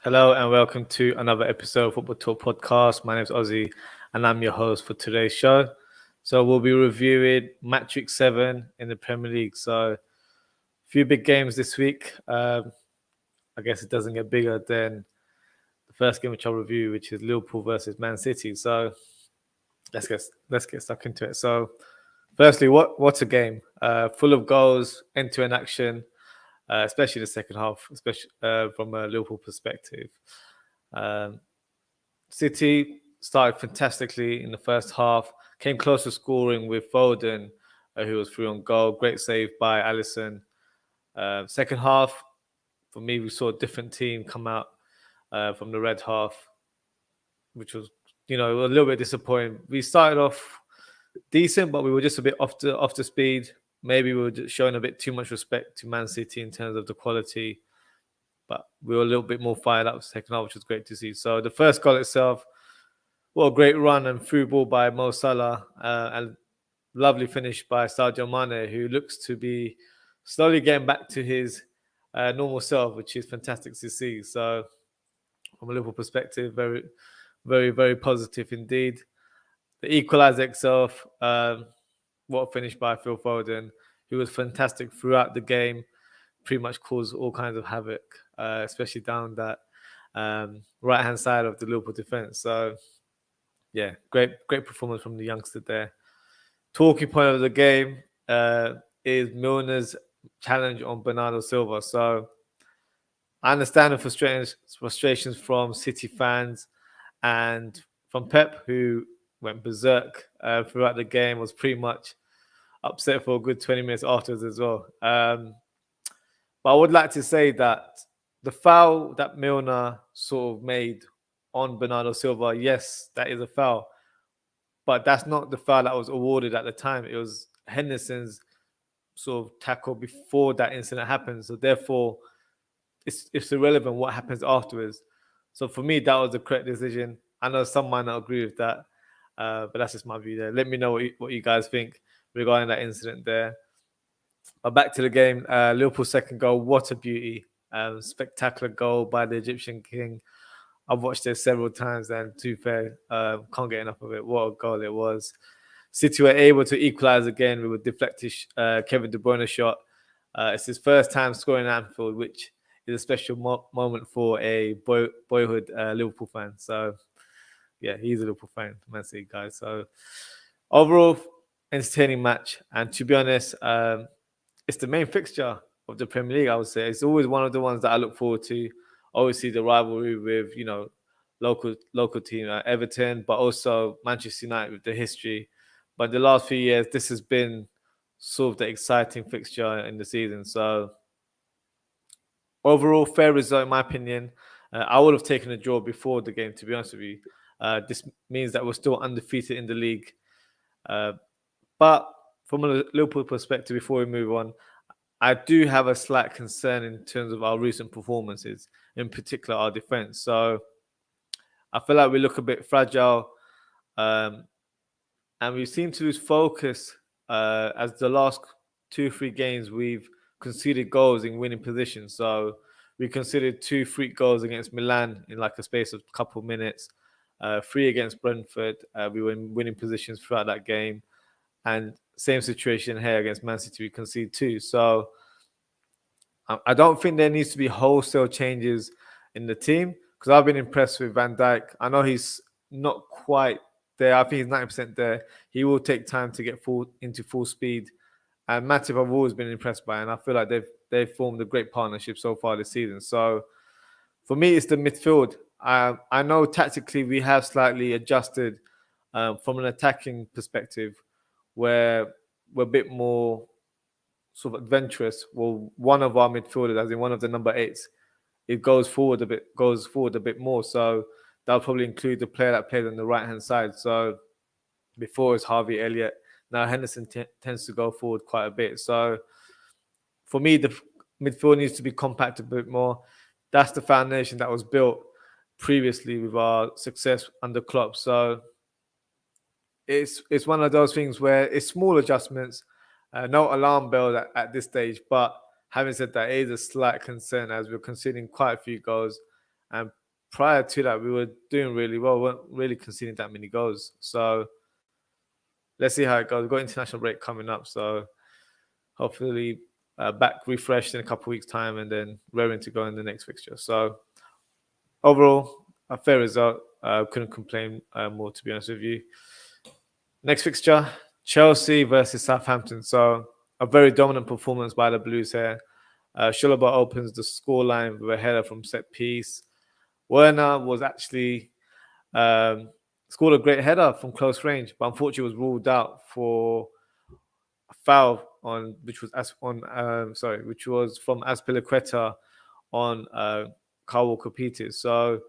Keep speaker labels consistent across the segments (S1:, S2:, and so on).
S1: Hello and welcome to another episode of Football Talk Podcast. My name is Ozzie and I'm your host for today's show. So we'll be reviewing match week 7 in the Premier League. So a few big games this week. I guess it doesn't get bigger than the first game which I'll review, which is Liverpool versus Man City. So let's get stuck into it. So firstly, what's a game? Full of goals, end-to-end action. Especially the second half, especially from a Liverpool perspective. City started fantastically in the first half, came close to scoring with Foden, who was through on goal. Great save by Alisson. Second half, for me, we saw a different team come out from the red half, which was, a little bit disappointing. We started off decent, but we were just a bit off the speed. Maybe we were just showing a bit too much respect to Man City in terms of the quality, but we were a little bit more fired up second half, which was great to see. So the first goal itself, what a great run and through ball by Mo Salah, and lovely finish by Sadio Mane, who looks to be slowly getting back to his normal self, which is fantastic to see. So from a Liverpool perspective, very, very, very positive indeed. The equaliser itself, what a finish by Phil Foden, who was fantastic throughout the game, pretty much caused all kinds of havoc, especially down that right-hand side of the Liverpool defence. So, yeah, great performance from the youngster there. Talking point of the game is Milner's challenge on Bernardo Silva. So, I understand the frustrations from City fans and from Pep, who went berserk throughout the game, was pretty much upset for a good 20 minutes afterwards as well. But I would like to say that the foul that Milner sort of made on Bernardo Silva, yes, that is a foul. But that's not the foul that was awarded at the time. It was Henderson's sort of tackle before that incident happened. So therefore, it's irrelevant what happens afterwards. So for me, that was the correct decision. I know some might not agree with that, but that's just my view there. Let me know what you guys think regarding that incident there. But back to the game, Liverpool's second goal, what a beauty. Spectacular goal by the Egyptian king. I've watched it several times and to be fair, can't get enough of it. What a goal it was. City were able to equalise again with a deflected Kevin De Bruyne shot. It's his first time scoring at Anfield, which is a special moment for a boyhood Liverpool fan. So, yeah, he's a Liverpool fan, Man City guys. So, overall, entertaining match. And to be honest, it's the main fixture of the Premier League, I would say. It's always one of the ones that I look forward to. Obviously, the rivalry with, local team Everton, but also Manchester United with the history. But the last few years, this has been sort of the exciting fixture in the season. So, overall, fair result, in my opinion. I would have taken a draw before the game, to be honest with you. This means that we're still undefeated in the league. But from a Liverpool perspective, before we move on, I do have a slight concern in terms of our recent performances, in particular our defence. So I feel like we look a bit fragile, and we seem to lose focus as the last 2-3 games we've conceded goals in winning positions. So we conceded 2 free goals against Milan in like a space of a couple of minutes, 3 against Brentford. We were in winning positions throughout that game. And same situation here against Man City, we concede 2. So I don't think there needs to be wholesale changes in the team because I've been impressed with Van Dijk. I know he's not quite there. I think he's 90% there. He will take time to get into full speed. And Matip, I've always been impressed by, and I feel like they've formed a great partnership so far this season. So for me, it's the midfield. I know tactically we have slightly adjusted from an attacking perspective, where we're a bit more sort of adventurous. Well, one of our midfielders, as in one of the number 8s, it goes forward a bit more. So that'll probably include the player that plays on the right hand side. So before it's Harvey Elliott. Now Henderson tends to go forward quite a bit. So for me, the midfield needs to be compact a bit more. That's the foundation that was built previously with our success under Klopp. So it's one of those things where it's small adjustments, no alarm bell at this stage. But having said that, it is a slight concern as we're conceding quite a few goals. And prior to that, we were doing really well. We weren't really conceding that many goals. So let's see how it goes. We've got international break coming up, so hopefully back refreshed in a couple of weeks' time, and then raring to go in the next fixture. So overall, a fair result. Couldn't complain more, to be honest with you. Next fixture, Chelsea versus Southampton. So a very dominant performance by the Blues here. Silva opens the scoreline with a header from set piece. Werner was actually scored a great header from close range, but unfortunately was ruled out for a foul which was from Azpilicueta on Kyle Walker-Peters. So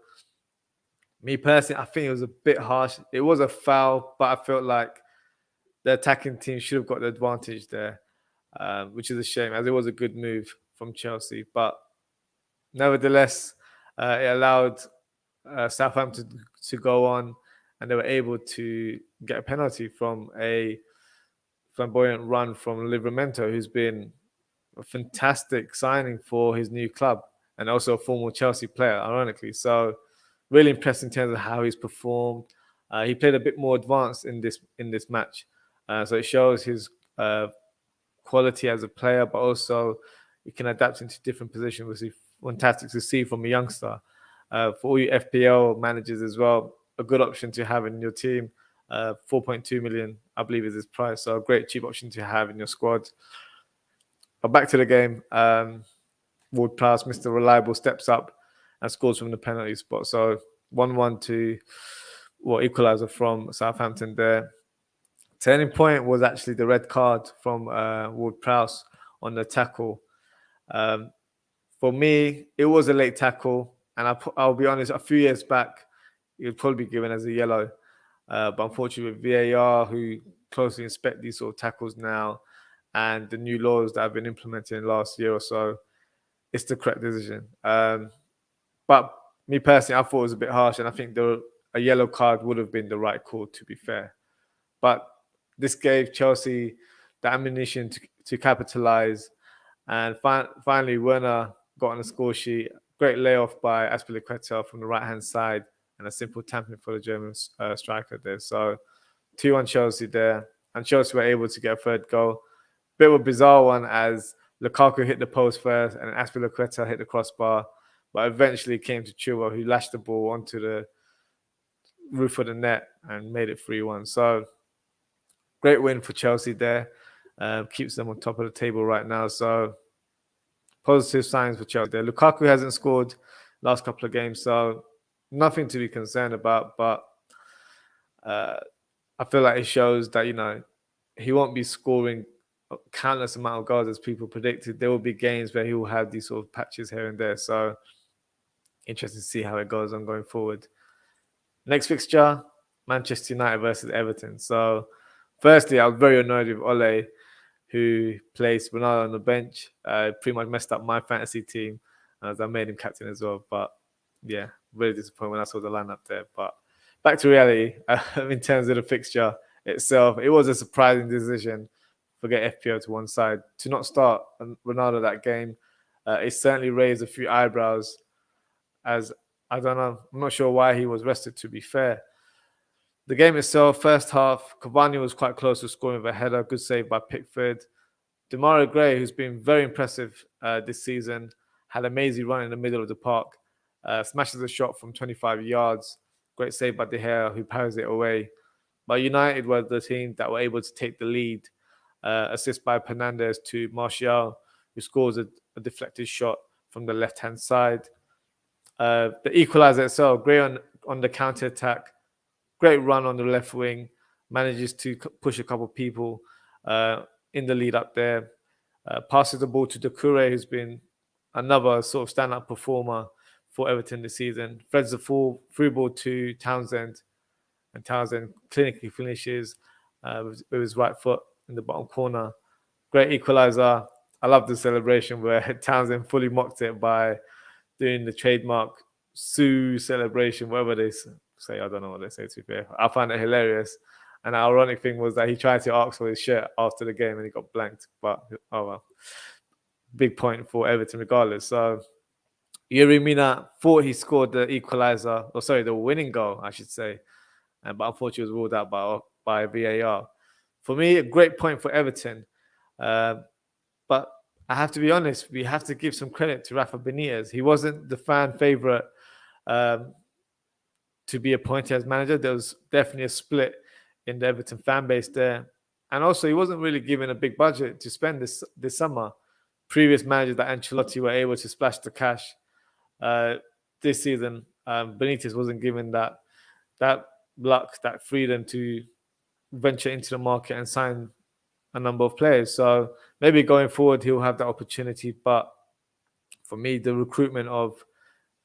S1: me personally, I think it was a bit harsh. It was a foul, but I felt like the attacking team should have got the advantage there, which is a shame, as it was a good move from Chelsea. But nevertheless, it allowed Southampton to go on, and they were able to get a penalty from a flamboyant run from Livramento, who's been a fantastic signing for his new club and also a former Chelsea player, ironically. So really impressed in terms of how he's performed. He played a bit more advanced in this match, so it shows his quality as a player, but also he can adapt into different positions, which is fantastic to see from a youngster. For all you FPL managers as well, a good option to have in your team. 4.2 million, I believe, is his price. So a great cheap option to have in your squad. But back to the game, Ward-Prowse, Mr. Reliable, steps up and scores from the penalty spot. So 1-1 to equaliser from Southampton there. Turning point was actually the red card from Ward-Prowse on the tackle. For me, it was a late tackle, and I'll be honest, a few years back, it would probably be given as a yellow. But unfortunately, with VAR, who closely inspect these sort of tackles now, and the new laws that have been implemented in the last year or so, it's the correct decision. But me personally, I thought it was a bit harsh, and I think a yellow card would have been the right call, to be fair. But this gave Chelsea the ammunition to capitalize. And finally, Werner got on the score sheet. Great layoff by Azpilicueta from the right-hand side, and a simple tamping for the German striker there. So 2-1 Chelsea there. And Chelsea were able to get a third goal. Bit of a bizarre one, as Lukaku hit the post first and Azpilicueta hit the crossbar. But eventually came to Silva, who lashed the ball onto the roof of the net and made it 3-1. So great win for Chelsea there. Keeps them on top of the table right now. So positive signs for Chelsea there. Lukaku hasn't scored last couple of games, so nothing to be concerned about. But I feel like it shows that, he won't be scoring countless amount of goals as people predicted. There will be games where he will have these sort of patches here and there. So interesting to see how it goes on going forward. Next fixture, Manchester United versus Everton. So firstly, I was very annoyed with Ole, who placed Bernardo on the bench. Pretty much messed up my fantasy team, as I made him captain as well. But yeah, really disappointed when I saw the lineup there. But back to reality, in terms of the fixture itself, it was a surprising decision. Forget FPL to one side, to not start Ronaldo that game. It certainly raised a few eyebrows, as I don't know, I'm not sure why he was rested, to be fair. The game itself, first half, Cavani was quite close to scoring with a header. Good save by Pickford. Demarai Gray, who's been very impressive this season, had an amazing run in the middle of the park. Smashes a shot from 25 yards. Great save by De Gea, who parries it away. But United were the team that were able to take the lead. Assist by Fernandes to Martial, who scores a deflected shot from the left-hand side. The equaliser itself, Gray on the counter-attack. Great run on the left wing. Manages to push a couple of people in the lead up there. Passes the ball to Doucouré, who's been another sort of standout performer for Everton this season. Threads the through ball to Townsend. And Townsend clinically finishes with his right foot in the bottom corner. Great equaliser. I love the celebration where Townsend fully mocked it by doing the trademark Sue celebration, whatever they say. I don't know what they say, to be fair. I find it hilarious. And the ironic thing was that he tried to ask for his shirt after the game and he got blanked. But, oh well. Big point for Everton regardless. So, Yuri Mina thought he scored the equalizer, or sorry, the winning goal, I should say, but unfortunately was ruled out by VAR. For me, a great point for Everton. But I have to be honest, we have to give some credit to Rafa Benitez. He wasn't the fan favourite to be appointed as manager. There was definitely a split in the Everton fan base there. And also, he wasn't really given a big budget to spend this summer. Previous managers like Ancelotti were able to splash the cash. This season, Benitez wasn't given that luck, that freedom to venture into the market and sign a number of players. So maybe going forward, he'll have that opportunity. But for me, the recruitment of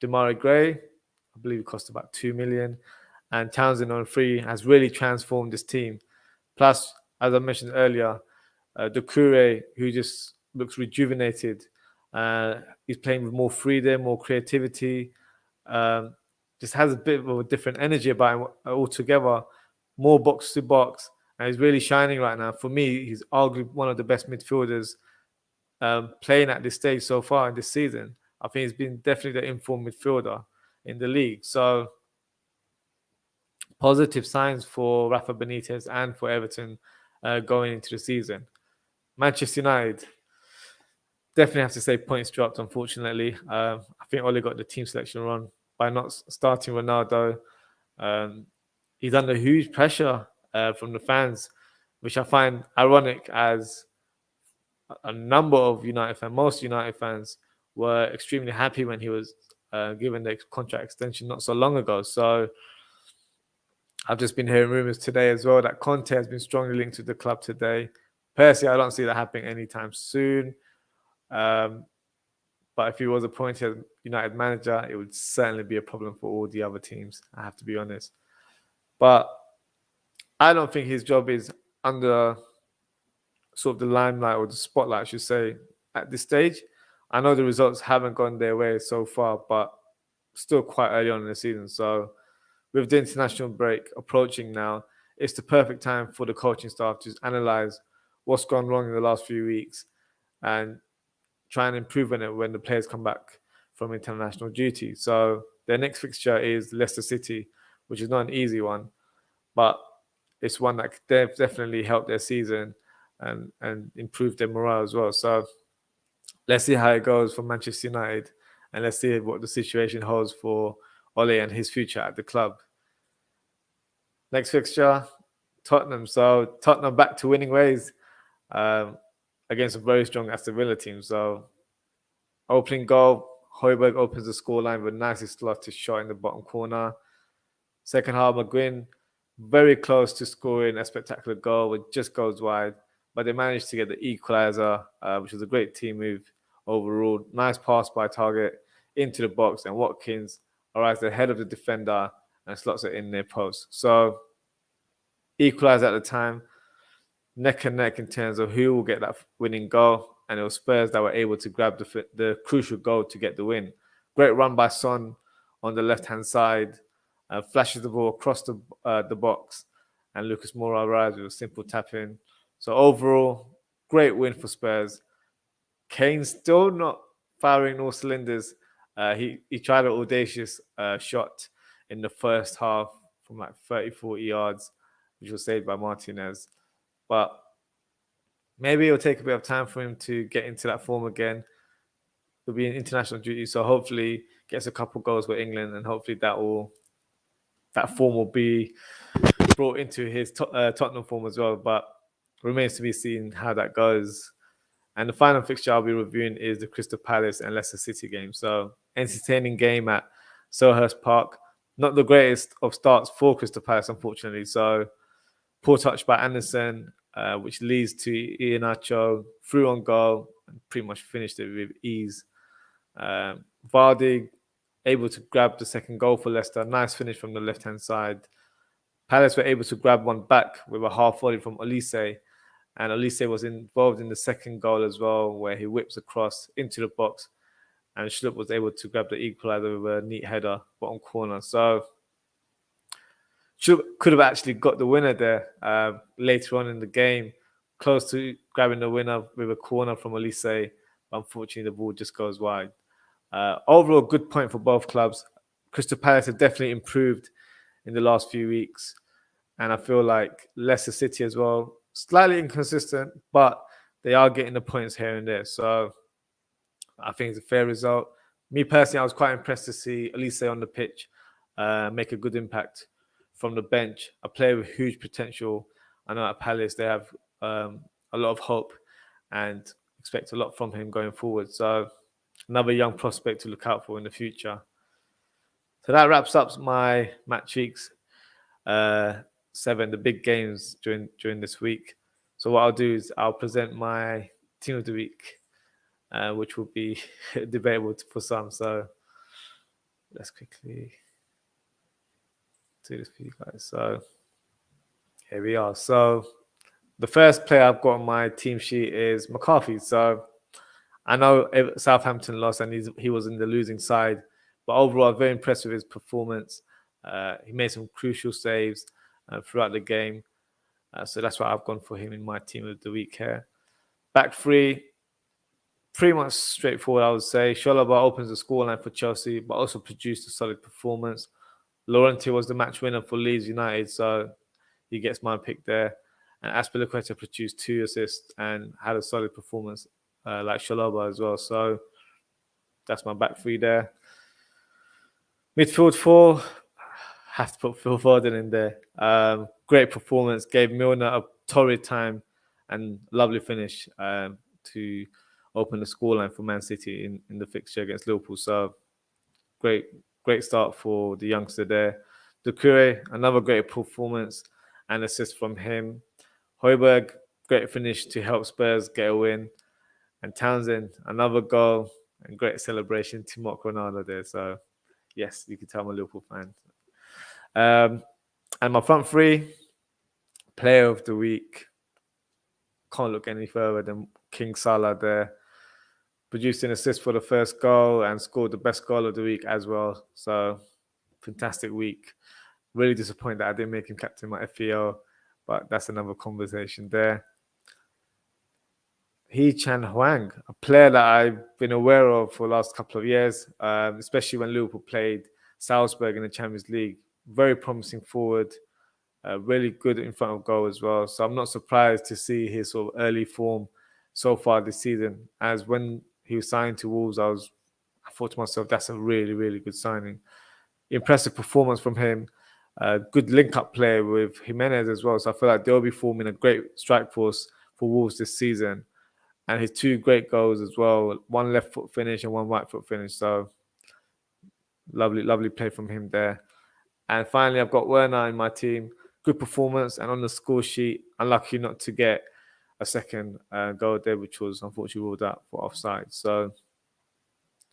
S1: Demarai Gray, I believe it cost about 2 million, and Townsend on free has really transformed this team. Plus, as I mentioned earlier, Doucouré, who just looks rejuvenated. He's playing with more freedom, more creativity. Just has a bit of a different energy about him altogether. More box to box, and he's really shining right now. For me, he's arguably one of the best midfielders playing at this stage so far in this season. I think he's been definitely the informed midfielder in the league. So positive signs for Rafa Benitez and for Everton going into the season. Manchester United, definitely have to say points dropped, unfortunately. I think Ole got the team selection wrong by not starting Ronaldo. He's under huge pressure from the fans, which I find ironic, as a number of United fans, most United fans, were extremely happy when he was given the contract extension not so long ago. So I've just been hearing rumours today as well that Conte has been strongly linked to the club today. Personally, I don't see that happening anytime soon. But if he was appointed as United manager, it would certainly be a problem for all the other teams, I have to be honest. But I don't think his job is under sort of the limelight or the spotlight, I should say, at this stage. I know the results haven't gone their way so far, but still quite early on in the season. So with the international break approaching now, it's the perfect time for the coaching staff to analyse what's gone wrong in the last few weeks and try and improve on it when the players come back from international duty. So their next fixture is Leicester City, which is not an easy one, but it's one that definitely helped their season and improve their morale as well. So let's see how it goes for Manchester United, and let's see what the situation holds for Ole and his future at the club. Next fixture, Tottenham. So Tottenham back to winning ways against a very strong Aston Villa team. So opening goal, Højbjerg opens the scoreline with a nicely slotted shot in the bottom corner. Second half, McGuinn very close to scoring a spectacular goal, which just goes wide. But they managed to get the equaliser, which was a great team move overall. Nice pass by Target into the box, and Watkins arrives ahead of the defender and slots it in their post. So equalised at the time, neck and neck in terms of who will get that winning goal. And it was Spurs that were able to grab the crucial goal to get the win. Great run by Son on the left-hand side. Flashes the ball across the box. And Lucas Moura arrives with a simple tap-in. So overall, great win for Spurs. Kane still not firing all cylinders. He tried an audacious shot in the first half from like 30, 40 yards, which was saved by Martinez. But maybe it'll take a bit of time for him to get into that form again. He'll be in international duty, so hopefully gets a couple goals with England, and hopefully that form will be brought into his Tottenham form as well. But remains to be seen how that goes. And the final fixture I'll be reviewing is the Crystal Palace and Leicester City game. So entertaining game at Selhurst Park. Not the greatest of starts for Crystal Palace, unfortunately. So poor touch by Anderson, which leads to Iheanacho through on goal and pretty much finished it with ease. Worldie able to grab the second goal for Leicester. Nice finish from the left-hand side. Palace were able to grab one back with a half volley from Olise. And Olise was involved in the second goal as well, where he whips across into the box. And Schlupp was able to grab the equaliser with a neat header, bottom corner. So Schlupp could have actually got the winner there later on in the game. Close to grabbing the winner with a corner from Olise. Unfortunately, the ball just goes wide. Overall, good point for both clubs. Crystal Palace have definitely improved in the last few weeks. And I feel like Leicester City as well, slightly inconsistent, but they are getting the points here and there. So I think it's a fair result. Me personally, I was quite impressed to see Elise on the pitch make a good impact from the bench. A player with huge potential. I know at Palace they have a lot of hope and expect a lot from him going forward. So another young prospect to look out for in the future. So that wraps up my match weeks 7, the big games during this week. So what I'll do is I'll present my team of the week, which will be debatable for some. So let's quickly do this for you guys. So here we are. So the first player I've got on my team sheet is McCarthy. So I know Southampton lost and he was in the losing side, but overall, I'm very impressed with his performance. He made some crucial saves throughout the game. So that's why I've gone for him in my team of the week here. Back three, pretty much straightforward, I would say. Chalobah opens the scoreline for Chelsea, but also produced a solid performance. Llorente was the match winner for Leeds United, so he gets my pick there. And Azpilicueta produced 2 assists and had a solid performance like Chalobah as well. So that's my back three there. Midfield 4, have to put Phil Foden in there. Great performance, gave Milner a torrid time and lovely finish to open the scoreline for Man City in the fixture against Liverpool. So great start for the youngster there. Doucouré, another great performance and assist from him. Højbjerg, great finish to help Spurs get a win. And Townsend, another goal and great celebration to mock Ronaldo there. So yes, you can tell I'm a Liverpool fan. And my front three, player of the week. Can't look any further than King Salah there. Produced an assist for the first goal and scored the best goal of the week as well. So fantastic week. Really disappointed that I didn't make him captain my FPL, but that's another conversation there. Hee-Chan Huang, a player that I've been aware of for the last couple of years, especially when Liverpool played Salzburg in the Champions League. Very promising forward, really good in front of goal as well. So I'm not surprised to see his sort of early form so far this season. As when he was signed to Wolves, I thought to myself, that's a really, really good signing. Impressive performance from him. Good link-up play with Jimenez as well. So I feel like they'll be forming a great strike force for Wolves this season. And his 2 great goals as well. 1 left foot finish and 1 right foot finish. So lovely play from him there. And finally, I've got Werner in my team. Good performance and on the score sheet, unlucky not to get a second goal there, which was unfortunately ruled out for offside. So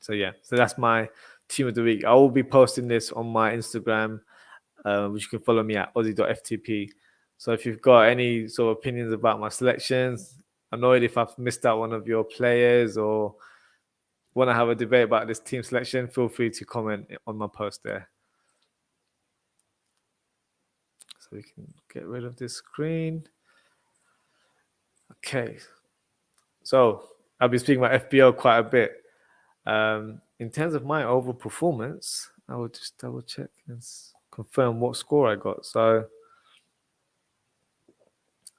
S1: yeah, so that's my team of the week. I will be posting this on my Instagram, which you can follow me at ozzie.ftp. So if you've got any sort of opinions about my selections, annoyed if I've missed out one of your players or want to have a debate about this team selection, feel free to comment on my post there. So we can get rid of this screen. Okay. So I'll be speaking about FPL quite a bit. In terms of my overall performance, I will just double check and confirm what score I got. So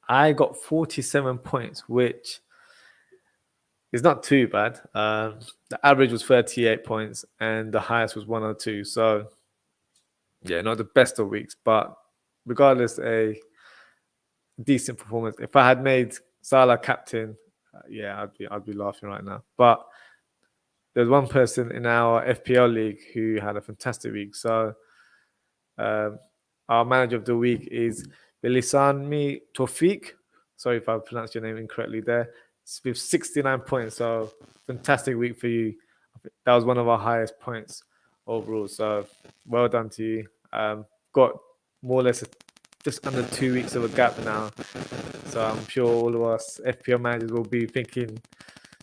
S1: I got 47 points, which is not too bad. The average was 38 points and the highest was 102. So yeah, not the best of weeks, but regardless, a decent performance. If I had made Salah captain, yeah, I'd be laughing right now. But there's one person in our FPL league who had a fantastic week. So our manager of the week is Belisani Tofik. Sorry if I pronounced your name incorrectly there. With 69 points. So fantastic week for you. That was one of our highest points overall. So well done to you. Got more or less just under 2 weeks of a gap now. So I'm sure all of us FPL managers will be thinking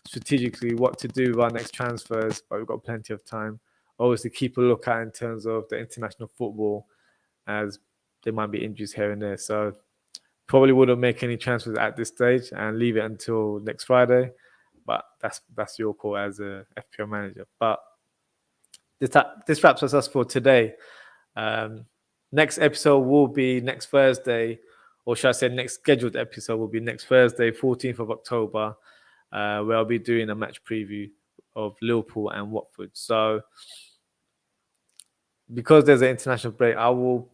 S1: strategically what to do with our next transfers, but we've got plenty of time. Obviously, keep a lookout in terms of the international football, as there might be injuries here and there. So probably wouldn't make any transfers at this stage and leave it until next Friday. But that's your call as a FPL manager. But this wraps us up for today. Next episode will be next Thursday, or should I say next scheduled episode will be next Thursday, 14th of October, where I'll be doing a match preview of Liverpool and Watford. So because there's an international break, I will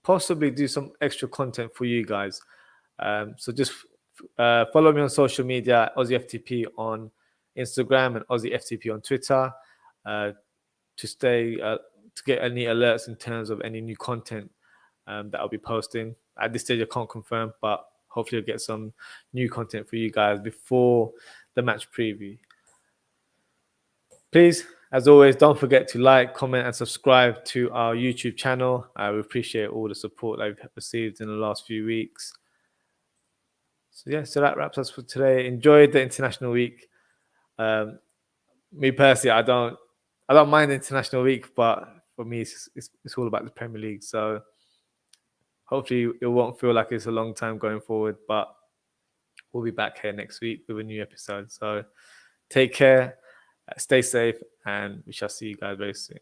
S1: possibly do some extra content for you guys. So just follow me on social media, Ozzie FTP on Instagram and Ozzie FTP on Twitter, to stay to get any alerts in terms of any new content that I'll be posting. At this stage, I can't confirm, but hopefully I'll get some new content for you guys before the match preview. Please, as always, don't forget to like, comment, and subscribe to our YouTube channel. We appreciate all the support that we've received in the last few weeks. So that wraps us for today. Enjoy the international week. Me personally, I don't mind the international week, but for me, it's all about the Premier League. So hopefully it won't feel like it's a long time going forward, but we'll be back here next week with a new episode. So take care, stay safe, and we shall see you guys very soon.